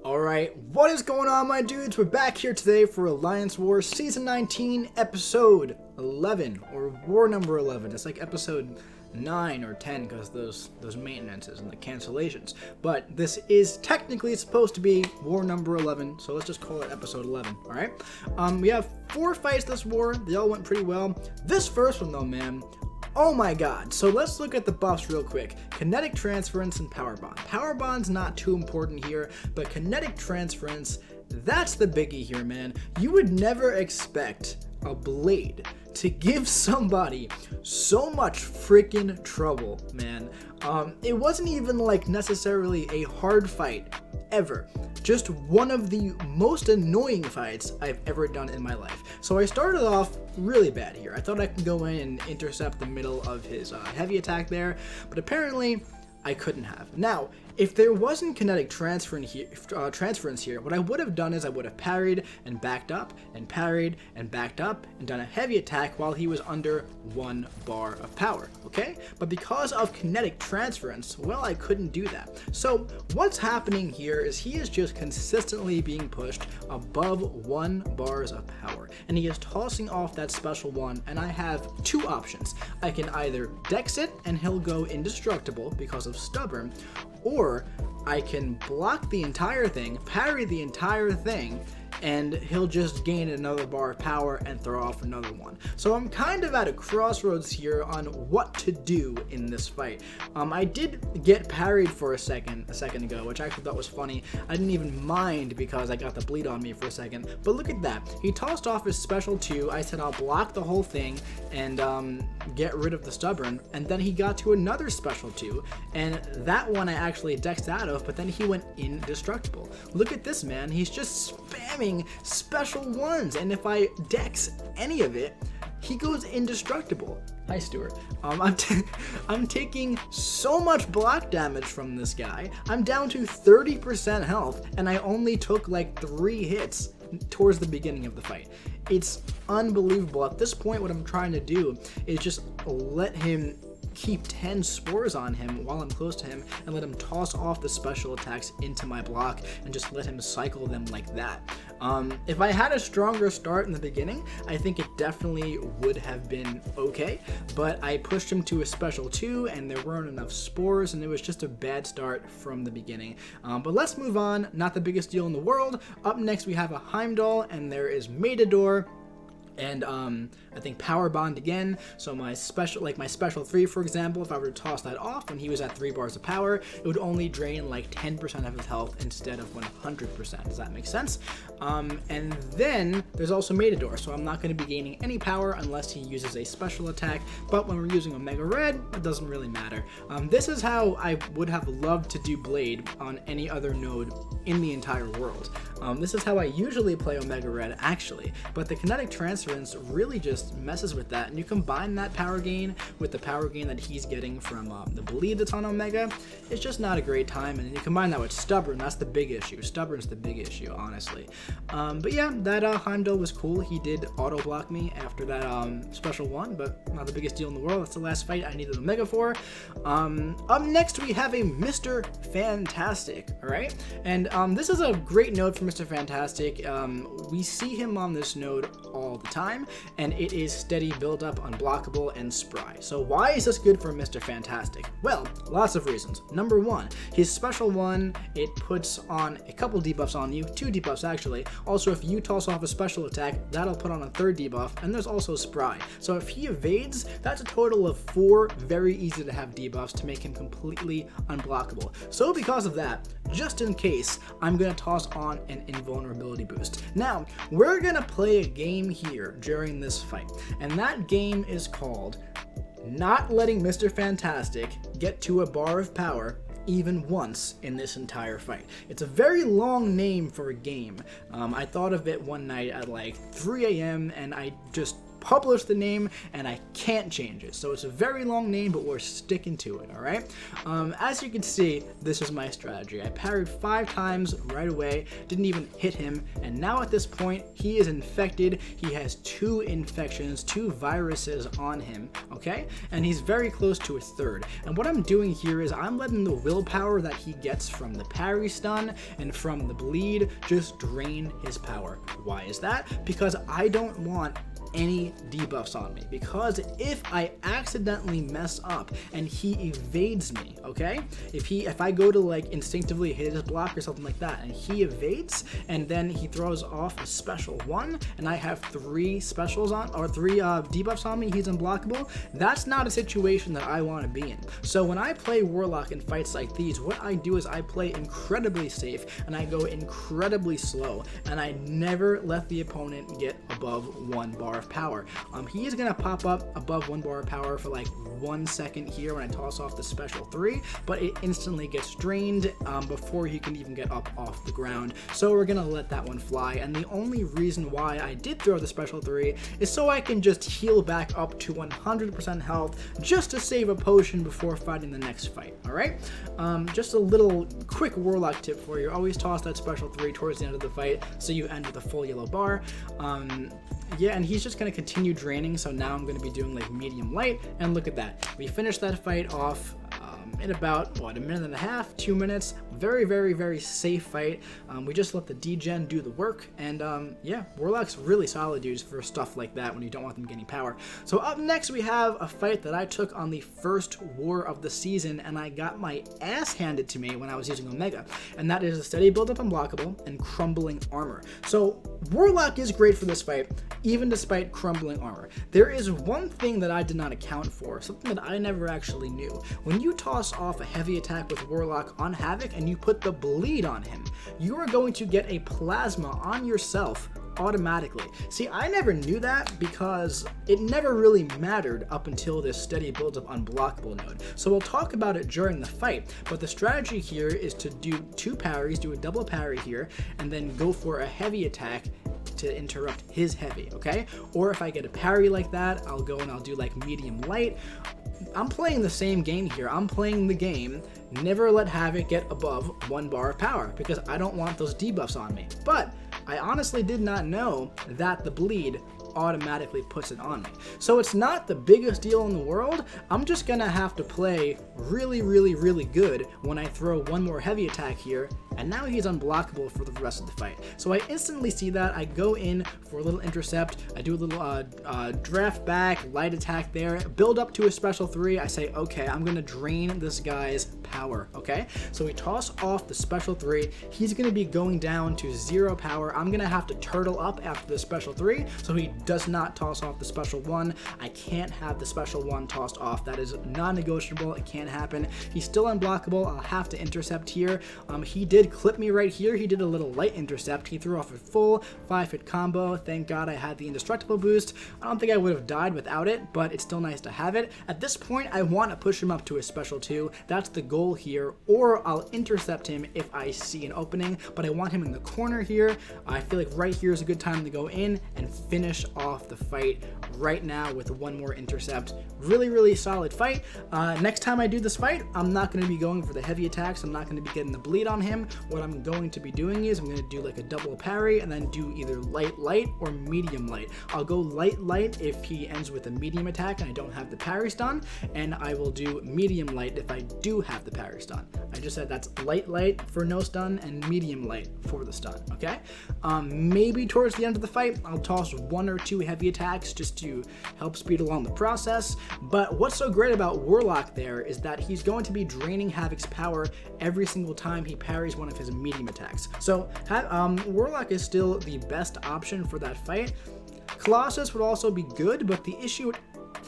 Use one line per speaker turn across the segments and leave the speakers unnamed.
Alright, what is going on, my dudes? We're back here today for Alliance War Season 19, Episode 11, or War number 11. It's like Episode 9 or 10 because those maintenances and the cancellations. But this is technically supposed to be War number 11, so let's just call it Episode 11, alright? We have 4 fights this war. They all went pretty well. This first one, though, man, oh my god. So let's look at the buffs real quick. Kinetic transference and power bond. Power bond's not too important here, but kinetic transference, that's the biggie here, man. You would never expect a blade to give somebody so much freaking trouble, man. It wasn't even like necessarily a hard fight ever. Just one of the most annoying fights I've ever done in my life. So I started off really bad here. I thought I could go in and intercept the middle of his heavy attack there, but apparently I couldn't have. Now, if there wasn't kinetic transference here, what I would have done is I would have parried and backed up and parried and backed up and done a heavy attack while he was under 1 bar of power, okay? But because of kinetic transference, well, I couldn't do that. So what's happening here is he is just consistently being pushed above 1 bars of power, and he is tossing off that special one, and I have 2 options. I can either dex it and he'll go indestructible because of stubborn, or I can block the entire thing, parry the entire thing, and he'll just gain another bar of power and throw off another one. So I'm kind of at a crossroads here on what to do in this fight. I did get parried for a second ago, which I actually thought was funny. I didn't even mind because I got the bleed on me for a second. But look at that. He tossed off his special 2. I said I'll block the whole thing and get rid of the stubborn. And then he got to another special 2. And that one I actually dexed out of, but then he went indestructible. Look at this, man. He's just spamming special ones, and if I dex any of it, he goes indestructible. Hi, Stuart. I'm taking so much block damage from this guy. I'm down to 30% health, and I only took like 3 hits towards the beginning of the fight. It's unbelievable. At this point, what I'm trying to do is just let him keep 10 spores on him while I'm close to him and let him toss off the special attacks into my block and just let him cycle them like that. If I had a stronger start in the beginning, I think it definitely would have been okay, but I pushed him to a special 2 and there weren't enough spores and it was just a bad start from the beginning. But let's move on. Not the biggest deal in the world. Up next we have a Heimdall and there is Matador. And I think power bond again. So my special 3, for example, if I were to toss that off when he was at 3 bars of power, it would only drain like 10% of his health instead of 100%. Does that make sense? And then there's also Matador, so I'm not going to be gaining any power unless he uses a special attack. But when we're using Omega Red, it doesn't really matter. This is how I would have loved to do Blade on any other node in the entire world. This is how I usually play Omega Red, actually, but the kinetic transference really just messes with that, and you combine that power gain with the power gain that he's getting from the bleed that's on Omega, it's just not a great time, and you combine that with Stubborn, that's the big issue. Stubborn's the big issue, honestly. But yeah, that Heimdall was cool. He did auto block me after that special one, but not the biggest deal in the world. That's the last fight I needed Omega for. Up next we have a Mr. Fantastic, alright? And this is a great node for Mr. Fantastic. We see him on this node all the time, and it is steady, build up, unblockable, and spry. So why is this good for Mr. Fantastic? Well, lots of reasons. Number 1, his special 1, it puts on a couple debuffs on you, 2 debuffs actually. Also, if you toss off a special attack, that'll put on a 3rd debuff, and there's also spry. So if he evades, that's a total of 4 very easy to have debuffs to make him completely unblockable. So because of that, just in case, I'm going to toss on an invulnerability boost. Now, we're going to play a game here during this fight, and that game is called not letting Mr. Fantastic get to a bar of power even once in this entire fight. It's a very long name for a game. I thought of it one night at like 3 a.m. and I just published the name and I can't change it. So it's a very long name, but we're sticking to it, all right? As you can see, this is my strategy. I parried 5 times right away, didn't even hit him, and now at this point, he is infected. He has 2 infections, 2 viruses on him, okay? And he's very close to a 3rd. And what I'm doing here is I'm letting the willpower that he gets from the parry stun and from the bleed just drain his power. Why is that? Because I don't want any debuffs on me, because if I accidentally mess up and he evades me, okay, if I go to like instinctively hit his block or something like that and he evades and then he throws off a special 1 and I have 3 specials on, or 3 debuffs on me, he's unblockable, that's not a situation that I want to be in. So when I play Warlock in fights like these, what I do is I play incredibly safe and I go incredibly slow, and I never let the opponent get above 1 bar of power. He is gonna pop up above 1 bar of power for like 1 second here when I toss off the special 3, but it instantly gets drained before he can even get up off the ground. So we're gonna let that one fly, and the only reason why I did throw the special 3 is so I can just heal back up to 100% health just to save a potion before fighting the next fight, alright? Just a little quick Warlock tip for you. Always toss that special 3 towards the end of the fight so you end with a full yellow bar. Yeah, and he's just going to continue draining, so now I'm going to be doing like medium light, and look at that. We finished that fight off in about, what, a minute and a half, 2 minutes. Very, very, very safe fight. We just let the degen do the work, and yeah, Warlock's really solid, dudes, for stuff like that when you don't want them getting power. So up next we have a fight that I took on the first war of the season, and I got my ass handed to me when I was using Omega, and that is a steady build-up unblockable and crumbling armor. So Warlock is great for this fight, even despite crumbling armor. There is one thing that I did not account for, something that I never actually knew. When you toss off a heavy attack with Warlock on Havoc and you put the bleed on him, you are going to get a plasma on yourself automatically. See, I never knew that because it never really mattered up until this steady build up unblockable node. So we'll talk about it during the fight, but the strategy here is to do 2 parries, do a double parry here, and then go for a heavy attack to interrupt his heavy, okay? Or if I get a parry like that, I'll go and I'll do like medium light. I'm playing the same game here. I'm playing the game, never let Havoc get above 1 bar of power, because I don't want those debuffs on me. But I honestly did not know that the bleed automatically puts it on me. So it's not the biggest deal in the world. I'm just gonna have to play really, really, really good when I throw 1 more heavy attack here, and now he's unblockable for the rest of the fight. So I instantly see that. I go in for a little intercept. I do a little draft back, light attack there, build up to a special 3. I say, okay, I'm gonna drain this guy's power, okay? So we toss off the special 3. He's gonna be going down to 0 power. I'm gonna have to turtle up after the special 3, so he does not toss off the special 1. I can't have the special 1 tossed off. That is non-negotiable. It can't happen. He's still unblockable. I'll have to intercept here. He did clip me right here. He did a little light intercept. He threw off a full 5-hit combo. Thank God I had the indestructible boost. I don't think I would have died without it, but it's still nice to have it. At this point, I want to push him up to a special 2. That's the goal here, or I'll intercept him if I see an opening, but I want him in the corner here. I feel like right here is a good time to go in and finish off the fight right now with 1 more intercept. Really, really solid fight. Next time I do this fight, I'm not going to be going for the heavy attacks. I'm not going to be getting the bleed on him. What I'm going to be doing is I'm going to do like a double parry and then do either light light or medium light. I'll go light light if he ends with a medium attack and I don't have the parry stun, and I will do medium light if I do have the parry stun. I just said that's light light for no stun and medium light for the stun, okay? Maybe towards the end of the fight, I'll toss 1 or 2 heavy attacks just to help speed along the process. But what's so great about Warlock there is that he's going to be draining Havoc's power every single time he parries one of his medium attacks. So Warlock is still the best option for that fight. Colossus would also be good, but the issue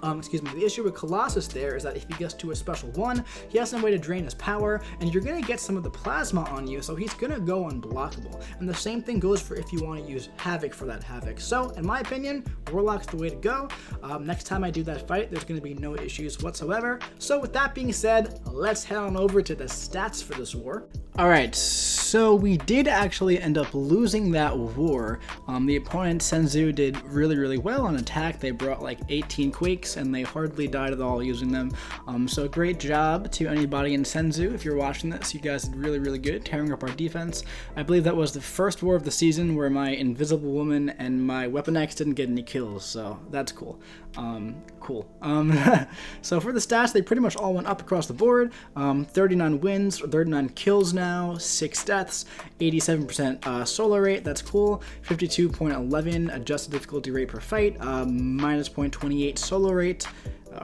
with Colossus there is that if he gets to a special 1, he has some way to drain his power, and you're going to get some of the plasma on you, so he's going to go unblockable. And the same thing goes for if you want to use Havoc for that Havoc. So, in my opinion, Warlock's the way to go. Next time I do that fight, there's going to be no issues whatsoever. So with that being said, let's head on over to the stats for this war. Alright, so So we did actually end up losing that war. The opponent Senzu did really well on attack. They brought like 18 quakes and they hardly died at all using them. So great job to anybody in Senzu. If you're watching this, you guys did really good tearing up our defense. I believe that was the first war of the season where my Invisible Woman and my Weapon X didn't get any kills, so that's cool. So for the stats, they pretty much all went up across the board. 39 wins, 39 kills now, 6 deaths, 87% solo rate, that's cool. 52.11 adjusted difficulty rate per fight, minus 0.28 solo rate,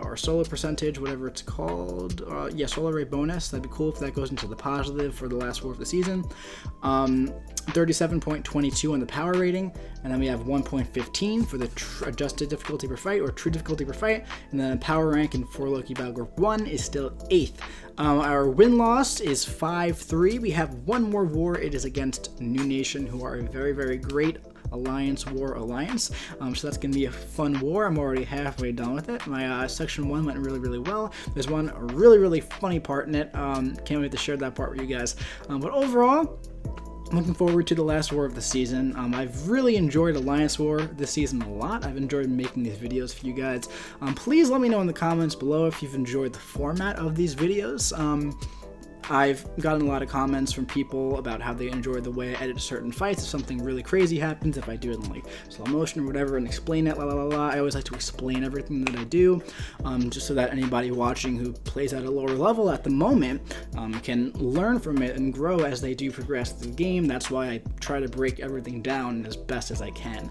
or solo percentage, whatever it's called. Yeah, solo rate bonus. That'd be cool if that goes into the positive for the last war of the season. 37.22 on the power rating, and then we have 1.15 for the adjusted difficulty per fight, or true difficulty per fight, and then power rank in 4 Loki Battle Group 1 is still 8th. Our win-loss is 5-3. We have one more war. It is against New Nation, who are a very great alliance. So that's gonna be a fun war. I'm already halfway done with it. My section 1 went really well. There's one really funny part in it. Can't wait to share that part with you guys. But overall, looking forward to the last war of the season. I've really enjoyed Alliance War this season a lot. I've enjoyed making these videos for you guys. Please let me know in the comments below if you've enjoyed the format of these videos. I've gotten a lot of comments from people about how they enjoy the way I edit certain fights. If something really crazy happens, if I do it in like slow motion or whatever and explain it, I always like to explain everything that I do, just so that anybody watching who plays at a lower level at the moment can learn from it and grow as they do progress through the game. That's why I try to break everything down as best as I can,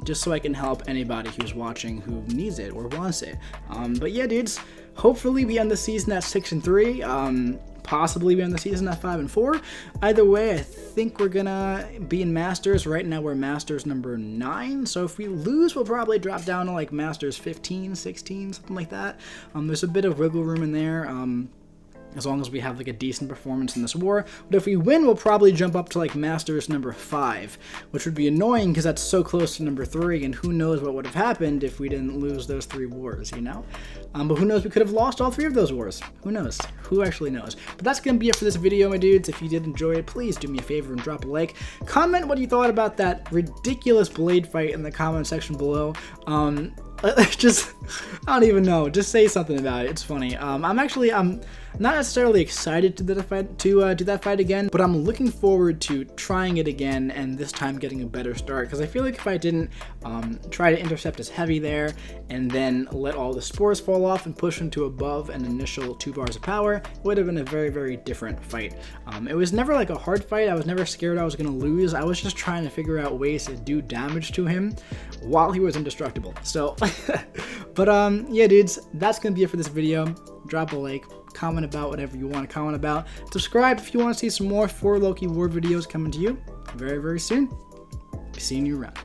just so I can help anybody who's watching who needs it or wants it. But yeah, dudes, hopefully we end the season at 6-3. Possibly we end the season at 5-4. Either way, I think we're gonna be in Masters. Right now we're Masters number 9, so if we lose, we'll probably drop down to like Masters 15, 16, something like that. There's a bit of wiggle room in there. As long as we have like a decent performance in this war. But if we win, we'll probably jump up to like Masters number 5, which would be annoying because that's so close to number 3, and who knows what would have happened if we didn't lose those 3 wars, you know? But who knows, we could have lost all 3 of those wars. Who knows? Who actually knows? But that's going to be it for this video, my dudes. If you did enjoy it, please do me a favor and drop a like. Comment what you thought about that ridiculous blade fight in the comment section below. Just, I don't even know. Just say something about it. It's funny. I'm not necessarily excited to do that fight again, but I'm looking forward to trying it again and this time getting a better start, because I feel like if I didn't try to intercept his heavy there and then let all the spores fall off and push him to above an initial 2 bars of power, it would have been a very different fight. It was never like a hard fight. I was never scared I was going to lose. I was just trying to figure out ways to do damage to him while he was indestructible. So, but yeah, dudes, that's going to be it for this video. Drop a like, comment about whatever you want to comment about. Subscribe if you want to see some more 4 Loki War videos coming to you very soon. Be seeing you around.